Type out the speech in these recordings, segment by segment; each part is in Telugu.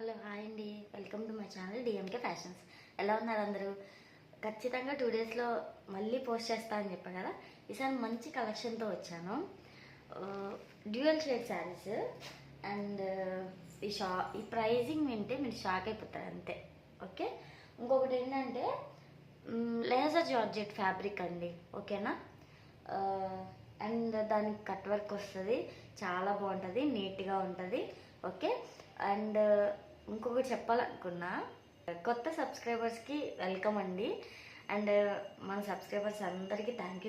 హలో హాయ్ అండి, welcome to my channel DMK fashions. ఎలా ఉన్నారు అందరూ? ఖచ్చితంగా 2 డేస్లో మళ్ళీ పోస్ట్ చేస్తా అని చెప్పాను కదా. ఈసారి మంచి కలెక్షన్తో వచ్చాను. డ్యూయల్ షేడ్ శారీస్ అండ్ ఈ ప్రైజింగ్ వింటే మీరు షాక్ అయిపోతారు అంతే. ఓకే, ఇంకొకటి ఏంటంటే లేజర్ జార్జెట్ ఫ్యాబ్రిక్ అండి. ఓకేనా? అండ్ దానికి కట్ వర్క్ వస్తుంది, చాలా బాగుంటుంది, నీట్గా ఉంటుంది. ఓకే, అండ్ ఇంకొకటి చెప్పాలనుకున్నా, కొత్త సబ్స్క్రైబర్స్కి వెల్కమ్ అండి. అండ్ మన సబ్స్క్రైబర్స్ అందరికీ థ్యాంక్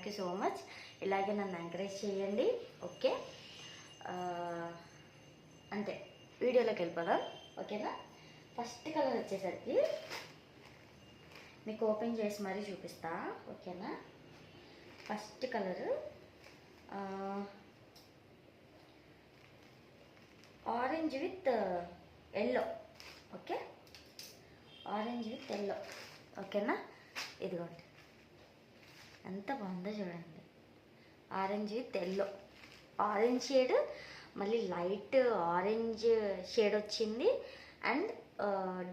యూ సో మచ్. ఇలాగే నన్ను ఎంకరేజ్ చేయండి. ఓకే, అంతే, వీడియోలోకి వెళ్ళిపోదాం. ఓకేనా? ఫస్ట్ కలర్ వచ్చేసరికి మీకు ఓపెన్ చేసి మరీ చూపిస్తా. ఓకేనా? First colour orange with yellow. Okay, orange with yellow. ఓకేనా? ఇదిగోండి, ఎంత బాగుందో చూడండి. Orange with yellow, orange shade, మళ్ళీ లైట్ ఆరెంజ్ షేడ్ వచ్చింది అండ్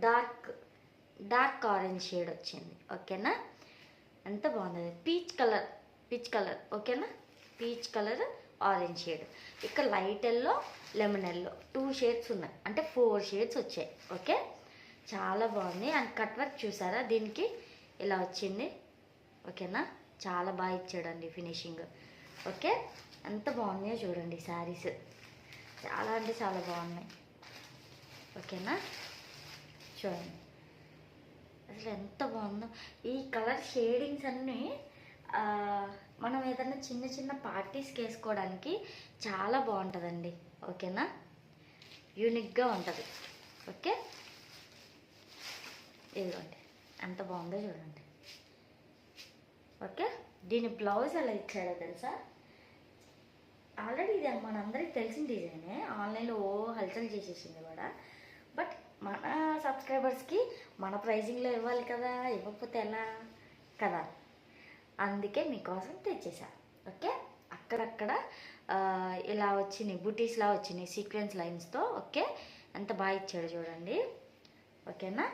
డార్క్ ఆరెంజ్ షేడ్ వచ్చింది. ఓకేనా? ఎంత బాగుంది. Peach colour. ఓకేనా? పీచ్ కలర్, ఆరెంజ్ షేడ్, ఇక్కడ light yellow, lemon yellow, 2 shades ఉన్నాయి, అంటే 4 షేడ్స్ వచ్చాయి. ఓకే, చాలా బాగుంది. అండ్ కట్ వర్క్ చూసారా, దీనికి ఇలా వచ్చింది. ఓకేనా? చాలా బాగా ఇచ్చాడండి ఫినిషింగ్. ఓకే, ఎంత బాగున్నాయో చూడండి శారీస్, చాలా అంటే చాలా బాగున్నాయి. ఓకేనా? చూడండి అసలు ఎంత బాగుందో. ఈ కలర్ షేడింగ్స్ అన్నీ మనం ఏదైనా చిన్న పార్టీస్కి వేసుకోవడానికి చాలా బాగుంటుందండి. ఓకేనా? యూనిక్గా ఉంటుంది. ఓకే, ఇదిగోండి ఎంత బాగుందో చూడండి. ఓకే, దీని బ్లౌజ్ ఎలా ఇచ్చాడో తెలుసా? ఆల్రెడీ ఇది మనందరికి తెలిసిన డిజైనే, ఆన్లైన్లో హల్చల్ చేసేసింది కూడా. బట్ మన సబ్స్క్రైబర్స్కి మన ప్రైజింగ్లో ఇవ్వాలి కదా, ఇవ్వకపోతే ఎలా కదా, అందుకే మీకోసం తెచ్చేసా. ఓకే, అక్కడక్కడ ఇలా వచ్చినాయి, బుటీస్లా వచ్చినాయి సీక్వెన్స్ లైన్స్తో. ఓకే, ఎంత బాగా ఇచ్చాడు చూడండి. ఓకేనా?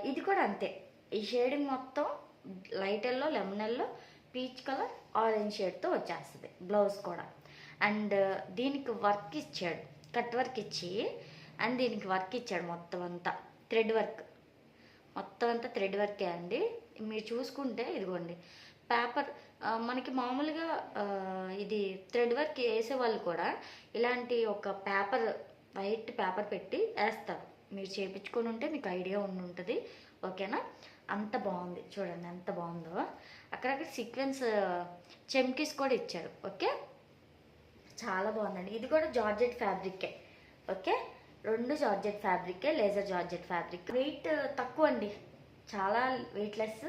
ఇది కూడా అంతే, ఈ షేడింగ్ మొత్తం light yellow, lemon yellow, peach colour, orange షేడ్తో వచ్చేస్తుంది బ్లౌజ్ కూడా. అండ్ దీనికి వర్క్ ఇచ్చాడు, కట్ వర్క్ ఇచ్చి, అండ్ దీనికి వర్క్ ఇచ్చాడు మొత్తం అంతా థ్రెడ్ వర్క్. మొత్తం అంతా థ్రెడ్ వర్కే అండి. మీరు చూసుకుంటే ఇదిగోండి పేపర్, మనకి మామూలుగా ఇది థ్రెడ్ వర్క్ వేసే వాళ్ళు కూడా ఇలాంటి ఒక పేపర్, వైట్ పేపర్ పెట్టి వేస్తారు. మీరు చేయించుకొని ఉంటే మీకు ఐడియా ఉంటుంది. ఓకేనా? అంత బాగుంది చూడండి, ఎంత బాగుందో. అక్కడక్కడ సీక్వెన్స్ చెమ్కీస్ కూడా ఇచ్చారు. ఓకే, చాలా బాగుందండి. ఇది కూడా జార్జెట్ ఫ్యాబ్రికే. ఓకే, 2 జార్జెట్ ఫ్యాబ్రికే, లేజర్ జార్జెట్ ఫ్యాబ్రిక్. వెయిట్ తక్కువ అండి, చాలా వెయిట్లెస్,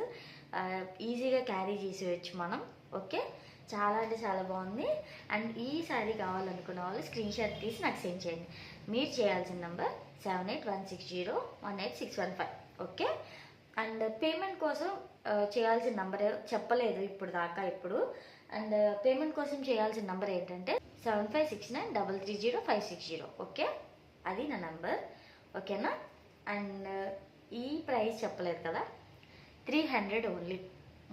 ఈజీగా క్యారీ చేసేయచ్చు మనం. ఓకే, చాలా అంటే చాలా బాగుంది. అండ్ ఈ శారీ కావాలనుకున్న వాళ్ళు స్క్రీన్ షాట్ తీసి నాకు సెండ్ చేయండి. మీరు చేయాల్సిన నెంబర్ 7816018615. ఓకే, అండ్ పేమెంట్ కోసం చేయాల్సిన నెంబర్ చెప్పలేదు ఇప్పుడు దాకా. అండ్ పేమెంట్ కోసం చేయాల్సిన నెంబర్ ఏంటంటే 7569330560. ఓకే, అది నా నెంబర్. ఓకేనా? అండ్ ఈ ప్రైస్ చెప్పలేదు కదా, 300 ఓన్లీ,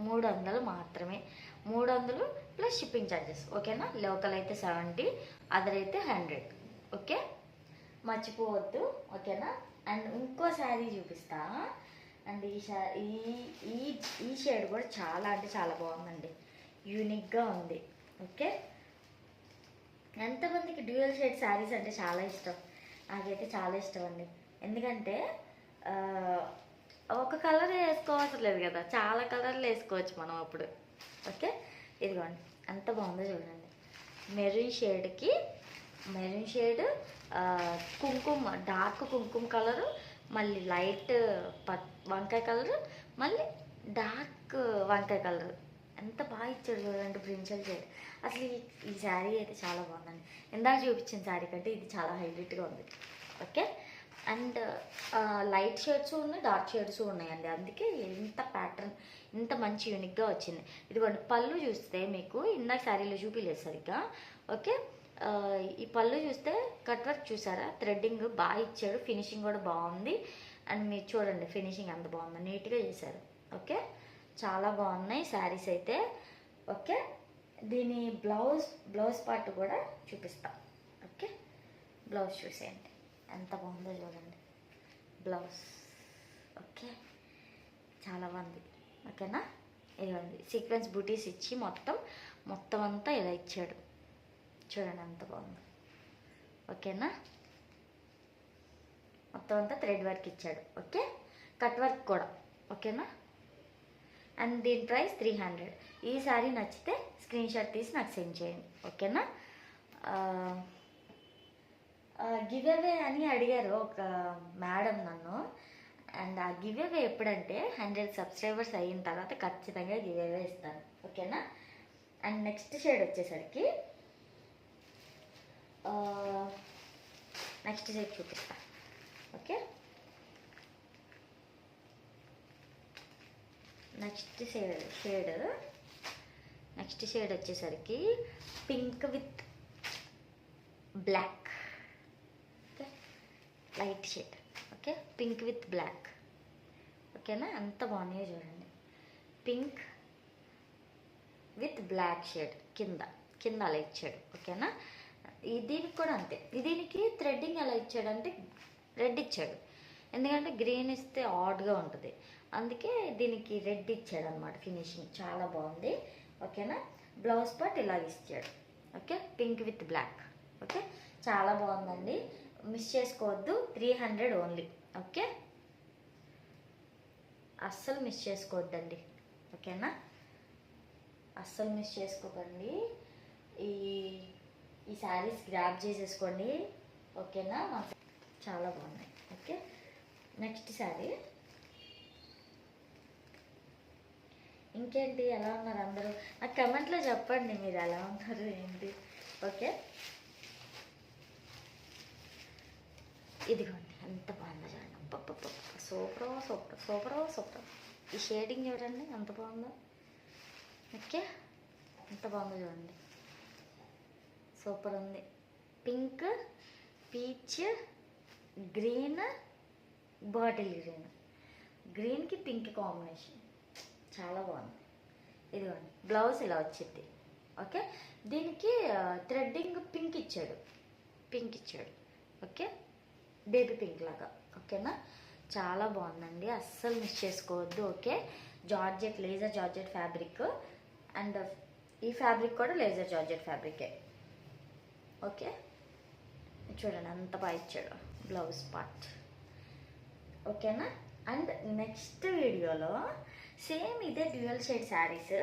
300 మాత్రమే. 300 ప్లస్ షిప్పింగ్ ఛార్జెస్. ఓకేనా? లోకల్ అయితే 70, అదర్ అయితే 100. ఓకే, మర్చిపోవద్దు. ఓకేనా? అండ్ ఇంకో శారీ చూపిస్తా. అండ్ ఈ షేడ్ కూడా చాలా అంటే చాలా బాగుందండి, యూనిక్గా ఉంది. ఓకే, ఎంతమందికి డ్యూయల్ షేడ్ శారీస్ అంటే చాలా ఇష్టం? నాకైతే చాలా ఇష్టం అండి. ఎందుకంటే ఒక కలర్ వేసుకోవటం లేదు కదా, చాలా కలర్లు వేసుకోవచ్చు మనం అప్పుడు. ఓకే, ఇదిగోండి ఎంత బాగుందో చూడండి. మెరూన్ షేడ్, డార్క్ కుంకుమ కలరు, మళ్ళీ లైట్ వంకాయ కలరు, మళ్ళీ డార్క్ వంకాయ కలరు. ఎంత బాగా ఇచ్చాడు చూడండి, బ్రింజల్ షేడ్. అసలు ఈ శారీ అయితే చాలా బాగుందండి. ఇందాక చూపించిన శారీ కంటే ఇది చాలా హైలైట్గా ఉంది. ఓకే, అండ్ లైట్ షేడ్స్ ఉన్నాయి, డార్క్ షేడ్స్ ఉన్నాయండి. అందుకే ఇంత ప్యాటర్న్ ఇంత మంచి యూనిక్గా వచ్చింది. ఇదిగోండి పళ్ళు చూస్తే మీకు ఇందాక శారీలో చూపించలేదు సరిగ్గా. ఓకే, ఈ పళ్ళు చూస్తే కట్ వర్క్ చూసారా, థ్రెడ్డింగ్ బాగా ఇచ్చాడు, ఫినిషింగ్ కూడా బాగుంది. అండ్ మీరు చూడండి ఫినిషింగ్ ఎంత బాగుందో, నీట్గా చేశారు. ఓకే, చాలా బాగున్నాయి శారీస్ అయితే. ఓకే, దీని బ్లౌజ్ పార్ట్ కూడా చూపిస్తాం. ఓకే, బ్లౌజ్ చూసేయండి ఎంత బాగుందో చూడండి బ్లౌజ్. ఓకే, చాలా బాగుంది. ఓకేనా, ఇదిగోండి సీక్వెన్స్ బూటీస్ ఇచ్చి మొత్తం అంతా ఇలా ఇచ్చాడు. చూడండి ఎంత బాగుంది. ఓకేనా, మొత్తం అంతా థ్రెడ్ వర్క్ ఇచ్చాడు. ఓకే, కట్ వర్క్ కూడా. ఓకేనా, అండ్ దీని ప్రైస్ 300. ఈ శారీ నచ్చితే స్క్రీన్ షాట్ తీసి నాకు సెండ్ చేయండి. ఓకేనా, గివ్ అవే అని అడిగారు ఒక మేడం నన్ను. అండ్ ఆ గివ్ అవే ఎప్పుడంటే 100 సబ్స్క్రైబర్స్ అయిన తర్వాత ఖచ్చితంగా గివ్ అవే ఇస్తాను. ఓకేనా, అండ్ నెక్స్ట్ షేడ్ వచ్చేసరికి నెక్స్ట్ షేడ్ చూపిస్తా. ఓకే, నెక్స్ట్ షేడ్ వచ్చేసరికి pink with black. Okay, light shade. Okay, pink with black. ఓకేనా, ఎంత బాగున్నాయో చూడండి. పింక్ విత్ బ్లాక్ షేడ్ కింద అలా ఇచ్చాడు. ఓకేనా, దీనికి కూడా అంతే. దీనికి థ్రెడ్డింగ్ ఎలా ఇచ్చాడంటే రెడ్ ఇచ్చాడు, ఎందుకంటే గ్రీన్ ఇస్తే ఆడ్గా ఉంటుంది, అందుకే దీనికి రెడ్ ఇచ్చాడు అనమాట. ఫినిషింగ్ చాలా బాగుంది. ఓకేనా, బ్లౌజ్ పార్ట్ ఇలా ఇచ్చాడు. Okay, pink with black. Okay, చాలా బాగుందండి, మిస్ చేసుకోవద్దు. 300 ఓన్లీ. ఓకే, అస్సలు మిస్ చేసుకోవద్దండి. ఓకేనా, అస్సలు మిస్ చేసుకోకండి. ఈ శారీస్ గ్రాబ్ చేసేసుకోండి. ఓకేనా, చాలా బాగున్నాయి. Okay, next sari. ఇంకేంటి, ఎలా ఉన్నారు అందరూ? నాకు కమెంట్లో చెప్పండి మీరు ఎలా ఉన్నారు ఏంటి. ఓకే, ఇదిగోండి ఎంత బాగుందో చూడండి. సూపర్. ఈ షేడింగ్ చూడండి ఎంత బాగుందో. ఓకే, ఎంత బాగుందో చూడండి, సూపర్ ఉంది. పింక్, పీచ్, గ్రీన్, బాటిల్ గ్రీన్కి పింక్ కాంబినేషన్ చాలా బాగుంది. ఇదిగోండి బ్లౌజ్ ఇలా వచ్చింది. ఓకే, దీనికి థ్రెడ్డింగ్ పింక్ ఇచ్చాడు. ఓకే, బేబీ పింక్ లాగా. ఓకేనా, చాలా బాగుందండి, అస్సలు మిస్ చేసుకోవద్దు. Okay, laser georgette fabric. And ఈ ఫ్యాబ్రిక్ కూడా లేజర్ జార్జెట్ ఫ్యాబ్రికే. ఓకే, చూడండి అంత బాగా ఇచ్చాడు బ్లౌజ్ పార్ట్. ఓకేనా, అండ్ నెక్స్ట్ వీడియోలో సేమ్ ఇదే dual shade saris,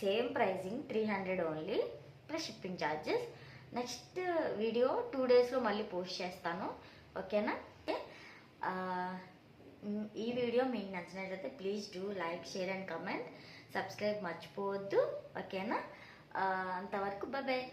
same pricing 300 only plus shipping charges. Next video 2 డేస్లో మళ్ళీ పోస్ట్ చేస్తాను. ఓకేనా, ఈ వీడియో మీకు నచ్చినట్లయితే please do like, share and comment. Subscribe మర్చిపోవద్దు. ఓకేనా, అంతవరకు బాయ్.